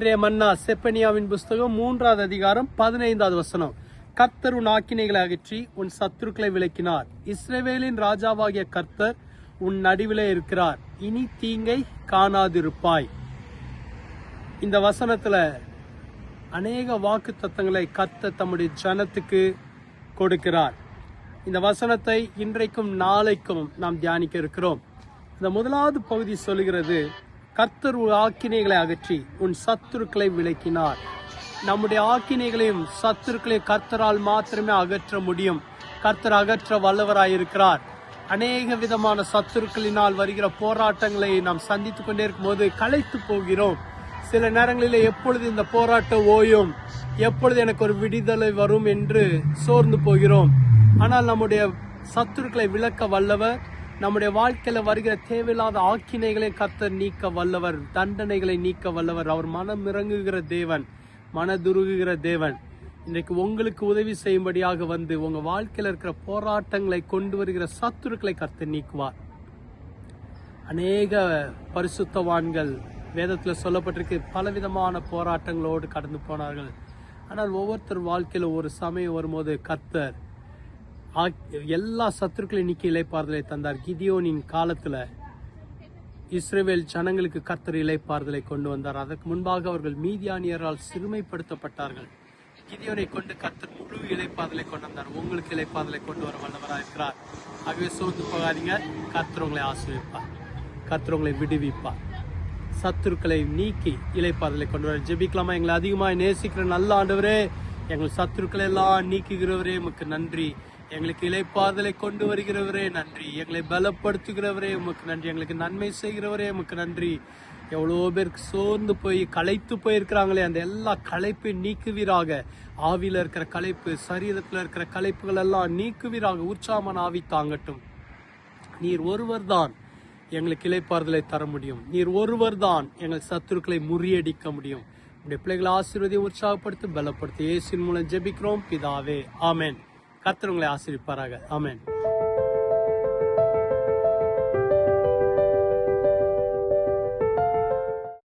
இன்றைய மன்னா செப்பனியாவின் புஸ்தகம் 3வது அதிகாரம் 15வது வசனம். கர்த்தர் உன் ஆக்கினைகளை அகற்றி உன் சத்துருக்களை விலக்கினார். இஸ்ரவேலின் ராஜாவாகிய கர்த்தர் உன் நடுவிலே இருக்கிறார். இனி தீங்கை காணாதிருப்பாய். இந்த வசனத்துல அநேக வாக்கு தத்தங்களை கர்த்தர் தம்முடைய ஜனத்துக்கு கொடுக்கிறார். இந்த வசனத்தை இன்றைக்கும் நாளைக்கும் நாம் தியானிக்க இருக்கிறோம். இந்த முதலாவது பகுதி சொல்லுகிறது, கர்த்தர் உன் ஆக்கினைகளை அகற்றி உன் சத்துருக்களை விலக்கினார். நம்முடைய ஆக்கினைகளையும் சத்துருக்களையும் கர்த்தரால் மாத்திரமே அகற்ற முடியும். கர்த்தர் அகற்ற வல்லவராயிருக்கிறார். அநேக விதமான சத்துருக்களினால் வருகிற போராட்டங்களை நாம் சந்தித்துக் கொண்டே இருக்கும் போது களைத்து போகிறோம். சில நேரங்களில் எப்பொழுது இந்த போராட்டம் ஓயும், எப்பொழுது எனக்கு ஒரு விடுதலை வரும் என்று சோர்ந்து போகிறோம். ஆனால் நம்முடைய சத்துருக்களை விலக்க வல்லவர், நம்முடைய வாழ்க்கையில வருகிற தேவையில்லாத ஆக்கினைகளை கர்த்தர் நீக்க வல்லவர், தண்டனைகளை நீக்க வல்லவர். அவர் மனம் இறங்குகிற தேவன், மனதுருகுகிற தேவன். இன்றைக்கு உங்களுக்கு உதவி செய்யும்படியாக வந்து உங்க வாழ்க்கையில இருக்கிற போராட்டங்களை கொண்டு வருகிற சத்துருக்களை கர்த்தர் நீக்குவார். அநேக பரிசுத்தவான்கள் வேதத்துல சொல்லப்பட்டிருக்கு, பலவிதமான போராட்டங்களோடு கடந்து போனார்கள். ஆனால் ஒவ்வொருத்தர் வாழ்க்கையில ஒரு சமயம் வரும்போது கர்த்தர் எல்லா சத்துருக்களையும் நீக்கி இளைப்பாறுதலை தந்தார். கிதியோனின் காலத்துல இஸ்ரவேல் ஜனங்களுக்கு கர்த்தர் இளைப்பாறுதலை கொண்டு வந்தார். அதற்கு முன்பாக அவர்கள் மீதியானியரால் சிறுமைப்படுத்தப்பட்டார்கள். கிதியோனை கொண்டு கர்த்தர் முழு இளைப்பாறுதலை கொண்டு வந்தார். உங்களுக்கு இளைப்பாறுதலை கொண்டு வர வல்லவராக இருக்கிறார். ஆகவே சோர்ந்து போகாதீங்க. கர்த்தர் உங்களை ஆசீர்வதிப்பார், கர்த்தர் உங்களை விடுவிப்பார். சத்துருக்களை நீக்கி இளைப்பாறுதலை கொண்டு வர ஜெபிக்கலாமா? எங்களை அதிகமாக நேசிக்கிற நல்ல ஆண்டவரே, எங்கள் சத்துருக்களை எல்லாம் நீக்குகிறவரே உமக்கு நன்றி. எங்களுக்கு இளைப்பாறுதலை கொண்டு வருகிறவரே நன்றி. எங்களை பலப்படுத்துகிறவரே உமக்கு நன்றி. எங்களுக்கு நன்மை செய்கிறவரே உமக்கு நன்றி. எவ்வளோ பேருக்கு சோர்ந்து போய் களைத்து போயிருக்கிறாங்களே, அந்த எல்லா களைப்பையும் நீக்குவீராக. ஆவியில இருக்கிற களைப்பு, சரீரத்தில் இருக்கிற களைப்புகள் எல்லாம் நீக்குவீராக. உற்சாகமான ஆவி தாங்கட்டும். நீர் ஒருவர் தான் எங்களுக்கு இளைப்பாறுதலை தர முடியும். நீர் ஒருவர் தான் எங்கள் சத்துருக்களை முறியடிக்க முடியும். உடைய பிள்ளைகளை ஆசீர்வதியை உற்சாகப்படுத்தி பலப்படுத்தி இயேசுவின் மூலம் ஜெபிக்கிறோம் பிதாவே, ஆமென். கர்த்தர் உங்களை ஆசீர்வதிப்பாராக. ஆமென்.